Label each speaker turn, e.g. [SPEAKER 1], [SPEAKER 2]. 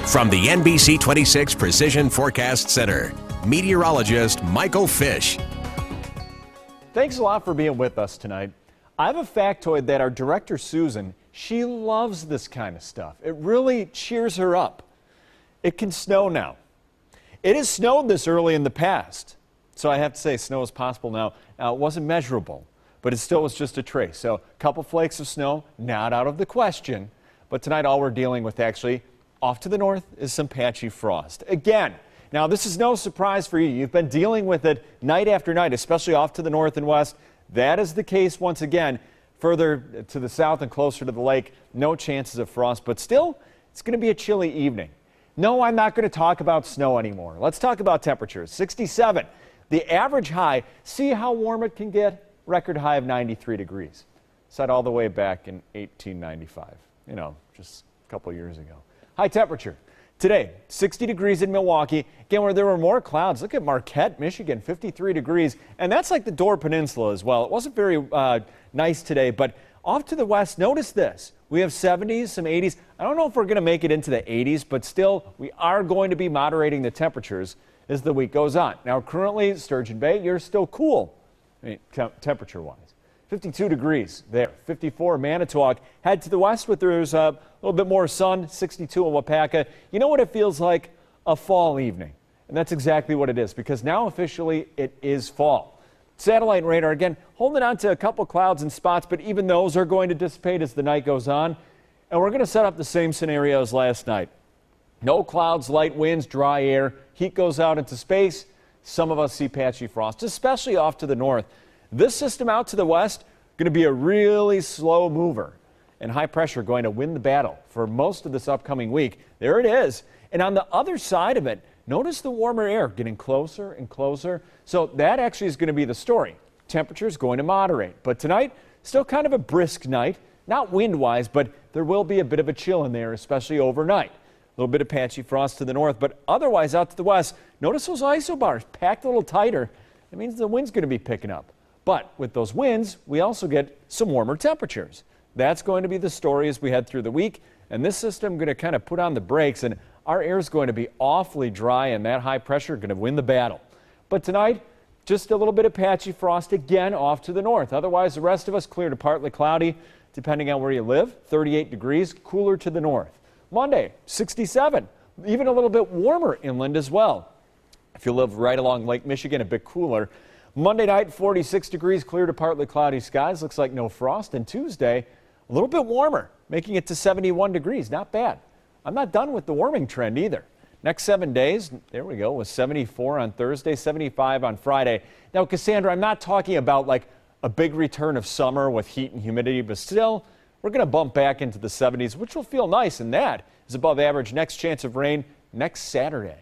[SPEAKER 1] From the NBC 26 Precision Forecast Center, meteorologist Michael Fish.
[SPEAKER 2] Thanks a lot for being with us tonight. I have a factoid that our director, Susan, she loves this kind of stuff. It really cheers her up. It can snow now. It has snowed this early in the past, so I have to say snow is possible now. Now, it wasn't measurable, but it still was just a trace. So a couple flakes of snow, not out of the question. But tonight, all we're dealing with actually off to the north is some patchy frost. Again, now this is no surprise for you. You've been dealing with it night after night, especially off to the north and west. That is the case once again. Further to the south and closer to the lake, no chances of frost, but still, it's going to be a chilly evening. No, I'm not going to talk about snow anymore. Let's talk about temperatures. 67, the average high. See how warm it can get? Record high of 93 degrees. Set all the way back in 1895, just a couple years ago. High temperature today, 60 degrees in Milwaukee. Again, where there were more clouds. Look at Marquette, Michigan, 53 degrees. And that's like the Door Peninsula as well. It wasn't very nice today, but off to the west, notice this. We have 70s, some 80s. I don't know if we're going to make it into the 80s, but still, we are going to be moderating the temperatures as the week goes on. Now, currently, Sturgeon Bay, you're still cool, temperature-wise. 52 degrees there, 54 Manitowoc. Head to the west with there's a little bit more sun, 62 in Wapaka. You know what it feels like? A fall evening. And that's exactly what it is, because now officially it is fall. Satellite radar, again, holding on to a couple clouds and spots, but even those are going to dissipate as the night goes on. And we're going to set up the same scenario as last night. No clouds, light winds, dry air. Heat goes out into space. Some of us see patchy frost, especially off to the north. This system out to the west, going to be a really slow mover, and high pressure going to win the battle for most of this upcoming week. There it is. And on the other side of it, notice the warmer air getting closer and closer. So that actually is going to be the story. Temperatures going to moderate. But tonight, still kind of a brisk night. Not wind-wise, but there will be a bit of a chill in there, especially overnight. A little bit of patchy frost to the north, but otherwise out to the west, notice those isobars packed a little tighter. That means the wind's going to be picking up. But with those winds, we also get some warmer temperatures. That's going to be the story as we head through the week. And this system going to kind of put on the brakes, and our air is going to be awfully dry, and that high pressure going to win the battle. But tonight, just a little bit of patchy frost again off to the north. Otherwise, the rest of us clear to partly cloudy, depending on where you live. 38 degrees, cooler to the north. Monday, 67, even a little bit warmer inland as well. If you live right along Lake Michigan, a bit cooler. Monday night, 46 degrees, clear to partly cloudy skies. Looks like no frost. And Tuesday, a little bit warmer, making it to 71 degrees. Not bad. I'm not done with the warming trend either. Next 7 days, there we go, with 74 on Thursday, 75 on Friday. Now, Cassandra, I'm not talking about like a big return of summer with heat and humidity, but still, we're going to bump back into the 70s, which will feel nice, and that is above average. Next chance of rain next Saturday.